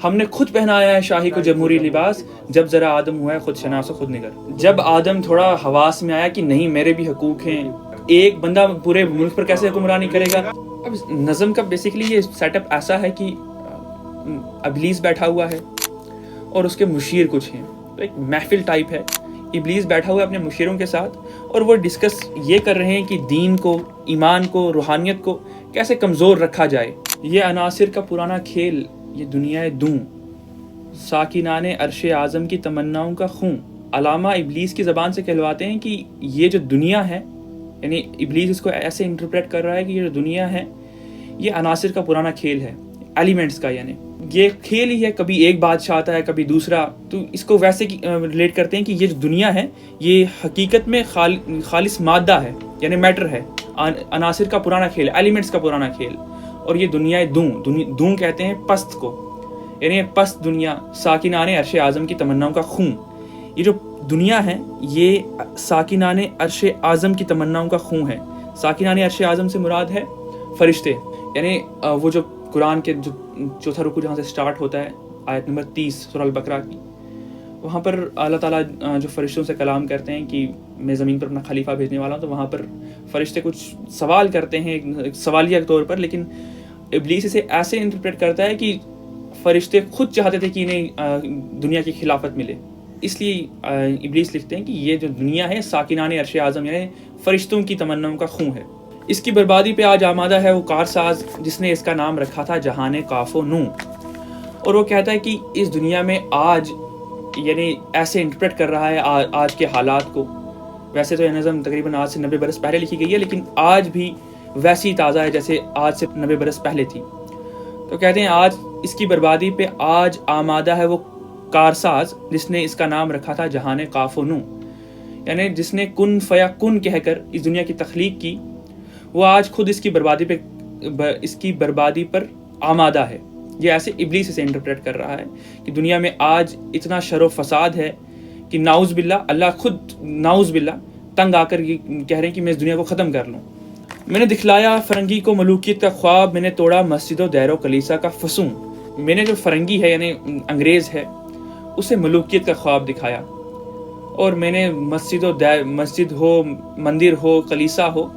ہم نے خود پہنایا ہے شاہی کو جمہوری لباس، جب ذرا آدم ہوا ہے خود شناس و خود نگر. جب آدم تھوڑا حواس میں آیا کہ نہیں میرے بھی حقوق ہیں، ایک بندہ پورے ملک پر کیسے حکمرانی کرے گا. اب نظم کا بیسیکلی یہ سیٹ اپ ایسا ہے کہ ابلیس بیٹھا ہوا ہے اور اس کے مشیر کچھ ہیں، تو ایک محفل ٹائپ ہے. ابلیس بیٹھا ہوا ہے اپنے مشیروں کے ساتھ اور وہ ڈسکس یہ کر رہے ہیں کہ دین کو، ایمان کو، روحانیت کو کیسے کمزور رکھا جائے. یہ عناصر کا پرانا کھیل، یہ دنیا دوں، ساکنان عرش اعظم کی تمناؤں کا خون. علامہ ابلیس کی زبان سے کہلواتے ہیں کہ یہ جو دنیا ہے، یعنی ابلیس اس کو ایسے انٹرپریٹ کر رہا ہے کہ یہ جو دنیا ہے یہ عناصر کا پرانا کھیل ہے، ایلیمنٹس کا. یعنی یہ کھیل ہی ہے، کبھی ایک بادشاہ آتا ہے کبھی دوسرا. تو اس کو ویسے ریلیٹ کرتے ہیں کہ یہ جو دنیا ہے یہ حقیقت میں خالص مادہ ہے، یعنی میٹر ہے، عناصر کا پرانا کھیل، ایلیمنٹس کا پرانا کھیل. اور یہ دنیا دوں کہتے ہیں پست کو، یعنی پست دنیا، ساکنان عرش اعظم کی تمناؤں کا خون. یہ جو دنیا ہے یہ ساکنان عرش اعظم کی تمناؤں کا خون ہے. ساکنان عرش اعظم سے مراد ہے فرشتے، یعنی وہ جو قرآن کے جو چوتھا رکوع جہاں سے سٹارٹ ہوتا ہے آیت نمبر 30 سورہ البقرہ کی، وہاں پر اللہ تعالیٰ جو فرشتوں سے کلام کرتے ہیں کہ میں زمین پر اپنا خلیفہ بھیجنے والا ہوں، تو وہاں پر فرشتے کچھ سوال کرتے ہیں سوالیہ طور پر، لیکن ابلیس اسے ایسے انٹرپریٹ کرتا ہے کہ فرشتے خود چاہتے تھے کہ انہیں دنیا کی خلافت ملے. اس لیے ابلیس لکھتے ہیں کہ یہ جو دنیا ہے ساکنان عرش اعظم یعنی فرشتوں کی تمناؤں کا خون ہے. اس کی بربادی پہ آج آمادہ ہے وہ کارساز جس نے اس کا نام رکھا تھا جہان کاف و نوں. اور وہ کہتا ہے کہ اس دنیا میں آج، یعنی ایسے انٹرپریٹ کر رہا ہے آج کے حالات کو. ویسے تو یہ نظم تقریباً آج سے 90 برس پہلے لکھی گئی ہے، لیکن آج بھی ویسی تازہ ہے جیسے آج سے 90 برس پہلے تھی. تو کہتے ہیں آج اس کی بربادی پہ آج آمادہ ہے وہ کارساز جس نے اس کا نام رکھا تھا جہان کاف و نوں، یعنی جس نے کن فیا کن کہہ کر اس دنیا کی تخلیق کی، وہ آج خود اس کی بربادی پر آمادہ ہے. یہ ایسے ابلیس اسے انٹرپریٹ کر رہا ہے کہ دنیا میں آج اتنا شر و فساد ہے کہ ناؤز باللہ، اللہ خود ناؤز باللہ تنگ آ کر یہ کہہ رہے ہیں کہ میں اس دنیا کو ختم کر لوں. میں نے دکھلایا فرنگی کو ملوکیت کا خواب، میں نے توڑا مسجد و دیر و کلیسا کا فسوں. میں نے جو فرنگی ہے یعنی انگریز ہے اسے ملوکیت کا خواب دکھایا، اور میں نے مسجد ہو، مندر ہو، کلیسا ہو،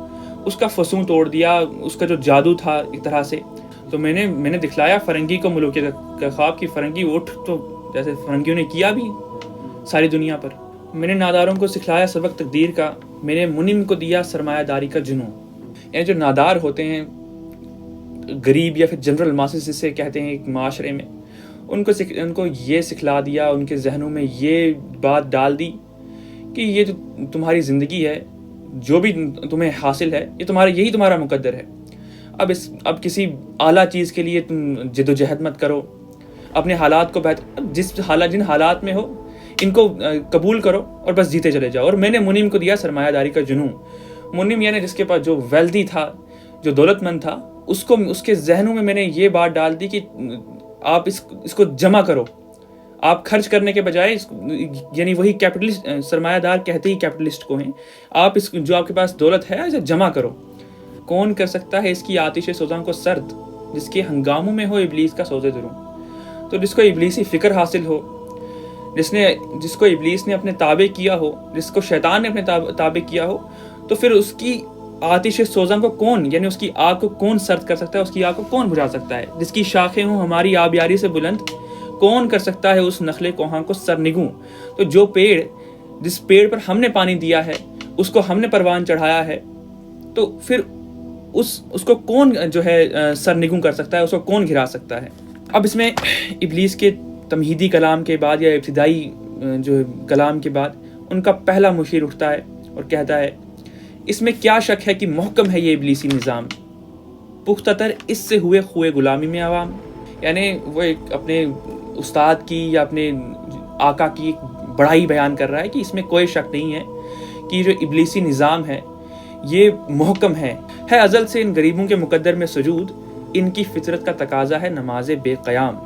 اس کا فسوں توڑ دیا، اس کا جو جادو تھا ایک طرح سے. تو میں نے دکھلایا فرنگی کو ملوکیت کا خواب کہ فرنگی اٹھ، تو جیسے فرنگیوں نے کیا بھی ساری دنیا پر. میں نے ناداروں کو سکھلایا سبق تقدیر کا، میں نے منم کو دیا سرمایہ داری کا جنوں. یعنی جو نادار ہوتے ہیں، غریب یا پھر جنرل ماسز جسے کہتے ہیں ایک معاشرے میں، ان کو یہ سکھلا دیا، ان کے ذہنوں میں یہ بات ڈال دی کہ یہ جو تمہاری زندگی ہے، جو بھی تمہیں حاصل ہے، یہی تمہارا مقدر ہے. اب کسی اعلیٰ چیز کے لیے تم جد و جہد مت کرو، اپنے حالات کو جن حالات میں ہو ان کو قبول کرو اور بس جیتے چلے جاؤ. اور میں نے منم کو دیا سرمایہ داری کا جنوں. منم یعنی جس کے پاس جو ویلدی تھا، جو دولت مند تھا، اس کے ذہنوں میں نے یہ بات ڈال دی کہ آپ اس کو جمع کرو. آپ خرچ کرنے کے بجائے یعنی وہی کیپٹلسٹ، سرمایہ دار کہتے ہی کیپٹلسٹ کو ہیں، آپ جو آپ کے پاس دولت ہے اسے جمع کرو. کون کر سکتا ہے اس کی آتش سوزاں کو سرد، جس کے ہنگاموں میں ہو ابلیس کا سوزے دروں. تو جس کو ابلیسی فکر حاصل ہو، جس کو ابلیس نے اپنے تابع کیا ہو، جس کو شیطان نے اپنے تابع کیا ہو، تو پھر اس کی آتش سوزاں کو کون، یعنی اس کی آگ کو کون سرد کر سکتا ہے، اس کی آگ کو کون بجھا سکتا ہے. جس کی شاخیں ہوں ہماری آبیاری سے بلند، کون کر سکتا ہے اس نخل کوہاں کو سرنگوں. تو جس پیڑ پر ہم نے پانی دیا ہے، اس کو ہم نے پروان چڑھایا ہے، تو پھر اس کو کون جو ہے سرنگوں کر سکتا ہے، اس کو کون گرا سکتا ہے. اب اس میں ابلیس کے تمہیدی کلام کے بعد یا ابتدائی جو کلام کے بعد ان کا پہلا مشیر اٹھتا ہے اور کہتا ہے اس میں کیا شک ہے کہ محکم ہے یہ ابلیسی نظام، پختہ تر اس سے ہوئے خوئے غلامی میں عوام. یعنی وہ ایک اپنے استاد کی یا اپنے آقا کی ایک بڑائی بیان کر رہا ہے کہ اس میں کوئی شک نہیں ہے کہ جو ابلیسی نظام ہے یہ محکم ہے ازل سے ان غریبوں کے مقدر میں سجود، ان کی فطرت کا تقاضا ہے نماز بے قیام.